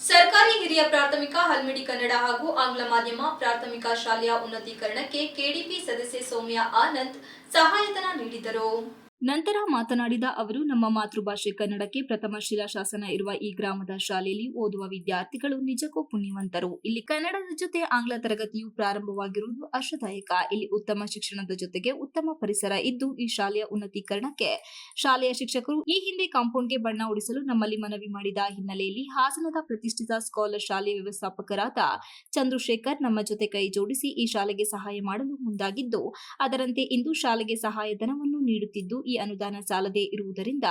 ಸರ್ಕಾರಿ ಹಿರಿಯ ಪ್ರಾಥಮಿಕ ಹಲ್ಮಿಡಿ ಕನ್ನಡ ಹಾಗೂ ಆಂಗ್ಲ ಮಾಧ್ಯಮ ಪ್ರಾಥಮಿಕ ಶಾಲೆಯ ಉನ್ನತೀಕರಣಕ್ಕೆ ಕೆಡಿಪಿ ಸದಸ್ಯೆ ಸೌಮ್ಯ ಆನಂದ್ ಸಹಾಯಧನ ನೀಡಿದರು. ನಂತರ ಮಾತನಾಡಿದ ಅವರು, ನಮ್ಮ ಮಾತೃಭಾಷೆ ಕನ್ನಡಕ್ಕೆ ಪ್ರಥಮ ಶಿಲಾಶಾಸನ ಇರುವ ಈ ಗ್ರಾಮದ ಶಾಲೆಯಲ್ಲಿ ಓದುವ ವಿದ್ಯಾರ್ಥಿಗಳು ನಿಜಕ್ಕೂ ಪುಣ್ಯವಂತರು. ಇಲ್ಲಿ ಕನ್ನಡದ ಜೊತೆ ಆಂಗ್ಲ ತರಗತಿಯು ಪ್ರಾರಂಭವಾಗಿರುವುದು ಆಶಾದಾಯಕ. ಇಲ್ಲಿ ಉತ್ತಮ ಶಿಕ್ಷಣದ ಜೊತೆಗೆ ಉತ್ತಮ ಪರಿಸರ ಇದ್ದು, ಈ ಶಾಲೆಯ ಉನ್ನತೀಕರಣಕ್ಕೆ ಶಾಲೆಯ ಶಿಕ್ಷಕರು ಈ ಹಿಂದೆ ಕಾಂಪೌಂಡ್ಗೆ ಬಣ್ಣ ಹೊಡಿಸಲು ನಮ್ಮಲ್ಲಿ ಮನವಿ ಮಾಡಿದ ಹಿನ್ನೆಲೆಯಲ್ಲಿ ಹಾಸನದ ಪ್ರತಿಷ್ಠಿತ ಸ್ಕಾಲರ್ ಶಾಲೆ ವ್ಯವಸ್ಥಾಪಕರಾದ ಚಂದ್ರಶೇಖರ್ ನಮ್ಮ ಜೊತೆ ಕೈ ಜೋಡಿಸಿ ಈ ಶಾಲೆಗೆ ಸಹಾಯ ಮಾಡಲು ಮುಂದಾಗಿದ್ದು, ಅದರಂತೆ ಇಂದು ಶಾಲೆಗೆ ಸಹಾಯಧನವನ್ನು ನೀಡುತ್ತಿದ್ದು, ಈ ಅನುದಾನ ಸಾಲದೇ ಇರುವುದರಿಂದ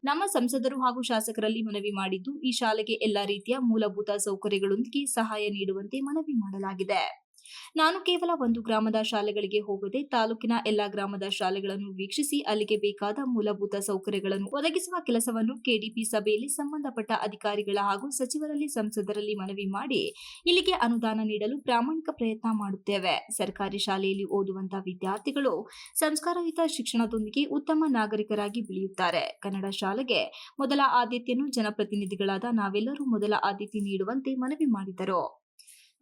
ನಮ್ಮ ಸಂಸದರು ಹಾಗೂ ಶಾಸಕರಲ್ಲಿ ಮನವಿ ಮಾಡಿದ್ದು, ಈ ಶಾಲೆಗೆ ಎಲ್ಲಾ ರೀತಿಯ ಮೂಲಭೂತ ಸೌಕರ್ಯಗಳೊಂದಿಗೆ ಸಹಾಯ ನೀಡುವಂತೆ ಮನವಿ ಮಾಡಲಾಗಿದೆ. ನಾನು ಕೇವಲ ಒಂದು ಗ್ರಾಮದ ಶಾಲೆಗಳಿಗೆ ಹೋಗದೆ ತಾಲೂಕಿನ ಎಲ್ಲಾ ಗ್ರಾಮದ ಶಾಲೆಗಳನ್ನು ವೀಕ್ಷಿಸಿ ಅಲ್ಲಿಗೆ ಬೇಕಾದ ಮೂಲಭೂತ ಸೌಕರ್ಯಗಳನ್ನು ಒದಗಿಸುವ ಕೆಲಸವನ್ನು ಕೆಡಿಪಿ ಸಭೆಯಲ್ಲಿ ಸಂಬಂಧಪಟ್ಟ ಅಧಿಕಾರಿಗಳ ಹಾಗೂ ಸಚಿವರಲ್ಲಿ ಸಂಸದರಲ್ಲಿ ಮನವಿ ಮಾಡಿ ಇಲ್ಲಿಗೆ ಅನುದಾನ ನೀಡಲು ಪ್ರಾಮಾಣಿಕ ಪ್ರಯತ್ನ ಮಾಡುತ್ತೇವೆ. ಸರ್ಕಾರಿ ಶಾಲೆಯಲ್ಲಿ ಓದುವಂತಹ ವಿದ್ಯಾರ್ಥಿಗಳು ಸಂಸ್ಕಾರಯುತ ಶಿಕ್ಷಣದೊಂದಿಗೆ ಉತ್ತಮ ನಾಗರಿಕರಾಗಿ ಬೆಳೆಯುತ್ತಾರೆ. ಕನ್ನಡ ಶಾಲೆಗೆ ಮೊದಲ ಆದ್ಯತೆಯನ್ನು ಜನಪ್ರತಿನಿಧಿಗಳಾದ ನಾವೆಲ್ಲರೂ ಮೊದಲ ಆದ್ಯತೆ ನೀಡುವಂತೆ ಮನವಿ ಮಾಡಿದರು.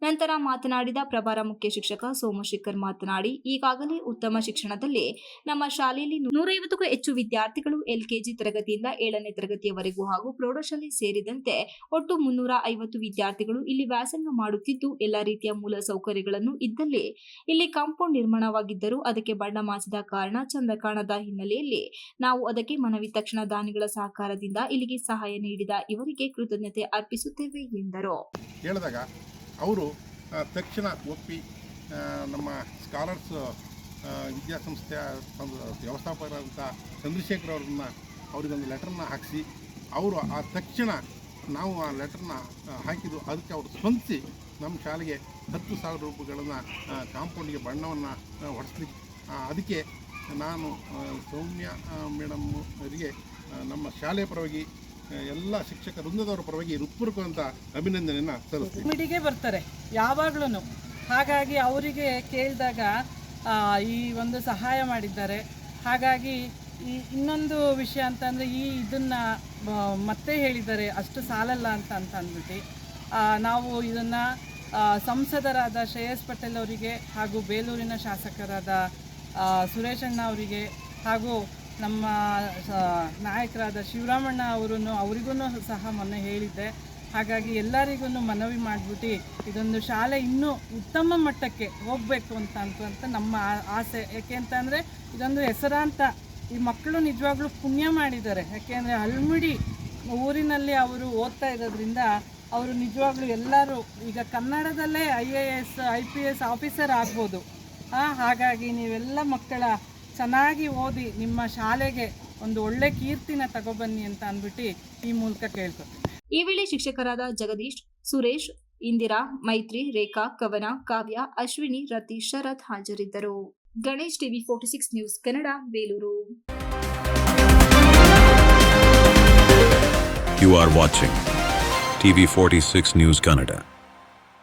ನಂತರ ಮಾತನಾಡಿದ ಪ್ರಭಾರ ಮುಖ್ಯ ಶಿಕ್ಷಕ ಸೋಮಶೇಖರ್ ಮಾತನಾಡಿ, ಈಗಾಗಲೇ ಉತ್ತಮ ಶಿಕ್ಷಣದಲ್ಲಿ ನಮ್ಮ ಶಾಲೆಯಲ್ಲಿ 150ಕ್ಕೂ ಹೆಚ್ಚು ವಿದ್ಯಾರ್ಥಿಗಳು ಎಲ್ಕೆಜಿ ತರಗತಿಯಿಂದ 7ನೇ ತರಗತಿಯವರೆಗೂ ಹಾಗೂ ಪ್ರೌಢಶಾಲೆ ಸೇರಿದಂತೆ ಒಟ್ಟು 350 ವಿದ್ಯಾರ್ಥಿಗಳು ಇಲ್ಲಿ ವ್ಯಾಸಂಗ ಮಾಡುತ್ತಿದ್ದು, ಎಲ್ಲಾ ರೀತಿಯ ಮೂಲ ಸೌಕರ್ಯಗಳನ್ನು ಇದ್ದಲ್ಲಿ ಇಲ್ಲಿ ಕಾಂಪೌಂಡ್ ನಿರ್ಮಾಣವಾಗಿದ್ದರೂ ಅದಕ್ಕೆ ಬಣ್ಣ ಮಾಸಿದ ಕಾರಣ ಚಂದ ಕಾಣದ ಹಿನ್ನೆಲೆಯಲ್ಲಿ ನಾವು ಅದಕ್ಕೆ ಮನವಿ ತಕ್ಷಣ ದಾನಿಗಳ ಸಹಕಾರದಿಂದ ಇಲ್ಲಿಗೆ ಸಹಾಯ ನೀಡಿದ ಇವರಿಗೆ ಕೃತಜ್ಞತೆ ಅರ್ಪಿಸುತ್ತೇವೆ ಎಂದರು. ಅವರು ತಕ್ಷಣ ಒಪ್ಪಿ ನಮ್ಮ ಸ್ಕಾಲರ್ಸ್ ವಿದ್ಯಾಸಂಸ್ಥೆಯ ವ್ಯವಸ್ಥಾಪಕರಾದಂಥ ಚಂದ್ರಶೇಖರ್ ಅವರಿಗೊಂದು ಲೆಟರ್ನ ಹಾಕಿಸಿ ಅವರು ಆ ತಕ್ಷಣ ನಾವು ಆ ಲೆಟರ್ನ ಹಾಕಿದ್ದು ಅದಕ್ಕೆ ಅವರು ಸ್ಪಂದಿಸಿ ನಮ್ಮ ಶಾಲೆಗೆ 10,000 ರೂಪಾಯಿಗಳನ್ನು ಕಾಂಪೌಂಡಿಗೆ ಬಣ್ಣವನ್ನು ಹೊಡೆಸ್ಲಿಕ್ಕೆ ಅದಕ್ಕೆ ನಾನು ಸೌಮ್ಯ ಮೇಡಮ್ ಅವರಿಗೆ ನಮ್ಮ ಶಾಲೆಯ ಪರವಾಗಿ ಎಲ್ಲ ಶಿಕ್ಷಕ ವೃಂದದವರ ಪರವಾಗಿ ಹೃತ್ಪೂರ್ವಕವಂತ ಅಭಿನಂದನೆಯನ್ನು ಸಲ್ಲಿಸ್ತೀನಿ. ಮಿಡಿಗೆ ಬರ್ತಾರೆ ಯಾವಾಗ್ಲೂ, ಹಾಗಾಗಿ ಅವರಿಗೆ ಕೇಳಿದಾಗ ಈ ಒಂದು ಸಹಾಯ ಮಾಡಿದ್ದಾರೆ. ಹಾಗಾಗಿ ಈ ಇನ್ನೊಂದು ವಿಷಯ ಅಂತಂದರೆ ಇದನ್ನು ಮತ್ತೆ ಹೇಳಿದ್ದಾರೆ, ಅಷ್ಟು ಸಾಲಲ್ಲ ಅಂತ ಅಂದ್ಬಿಟ್ಟು ನಾವು ಇದನ್ನು ಸಂಸದರಾದ ಶ್ರೇಯಸ್ ಪಟೇಲ್ ಅವರಿಗೆ ಹಾಗೂ ಬೇಲೂರಿನ ಶಾಸಕರಾದ ಸುರೇಶಣ್ಣ ಅವರಿಗೆ ಹಾಗೂ ನಮ್ಮ ನಾಯಕರಾದ ಶಿವರಾಮಣ್ಣ ಅವರಿಗೂ ಸಹ ಮೊನ್ನೆ ಹೇಳಿದ್ದೆ. ಹಾಗಾಗಿ ಎಲ್ಲರಿಗೂ ಮನವಿ ಮಾಡಿಬಿಟ್ಟು ಇದೊಂದು ಶಾಲೆ ಇನ್ನೂ ಉತ್ತಮ ಮಟ್ಟಕ್ಕೆ ಹೋಗಬೇಕು ಅಂತ ನಮ್ಮ ಆಸೆ. ಯಾಕೆ ಅಂತಂದರೆ ಇದೊಂದು ಹೆಸರಾಂತ ಈ ಮಕ್ಕಳು ನಿಜವಾಗ್ಲೂ ಪುಣ್ಯ ಮಾಡಿದ್ದಾರೆ. ಯಾಕೆಂದರೆ ಹಲ್ಮಿಡಿ ಊರಿನಲ್ಲಿ ಅವರು ಓದ್ತಾ ಇರೋದ್ರಿಂದ ಅವರು ನಿಜವಾಗ್ಲೂ ಎಲ್ಲರೂ ಈಗ ಕನ್ನಡದಲ್ಲೇ IAS IPS ಆಫೀಸರ್ ಆಗ್ಬೋದು. ಹಾಗಾಗಿ ನೀವೆಲ್ಲ ಮಕ್ಕಳ ಚೆನ್ನಾಗಿ ಓದಿ ನಿಮ್ಮ ಶಾಲೆಗೆ ಒಂದು ಒಳ್ಳೆ ಕೀರ್ತಿನ ತಗೊಬನ್ನಿ ಅಂತ ಅಂದ್ಬಿಟ್ಟು ಈ ಮೂಲಕ ಕೇಳ್ಕೊತೀನಿ. ಈ ವೇಳೆ ಶಿಕ್ಷಕರಾದ ಜಗದೀಶ್, ಸುರೇಶ್, ಇಂದಿರಾ, ಮೈತ್ರಿ, ರೇಖಾ, ಕವನ, ಕಾವ್ಯ, ಅಶ್ವಿನಿ, ರತೀಶ್, ಶರತ್ ಹಾಜರಿದ್ದರು. Ganesh, TV 46 news Kannada, Belur. You are watching TV 46 News Kannada.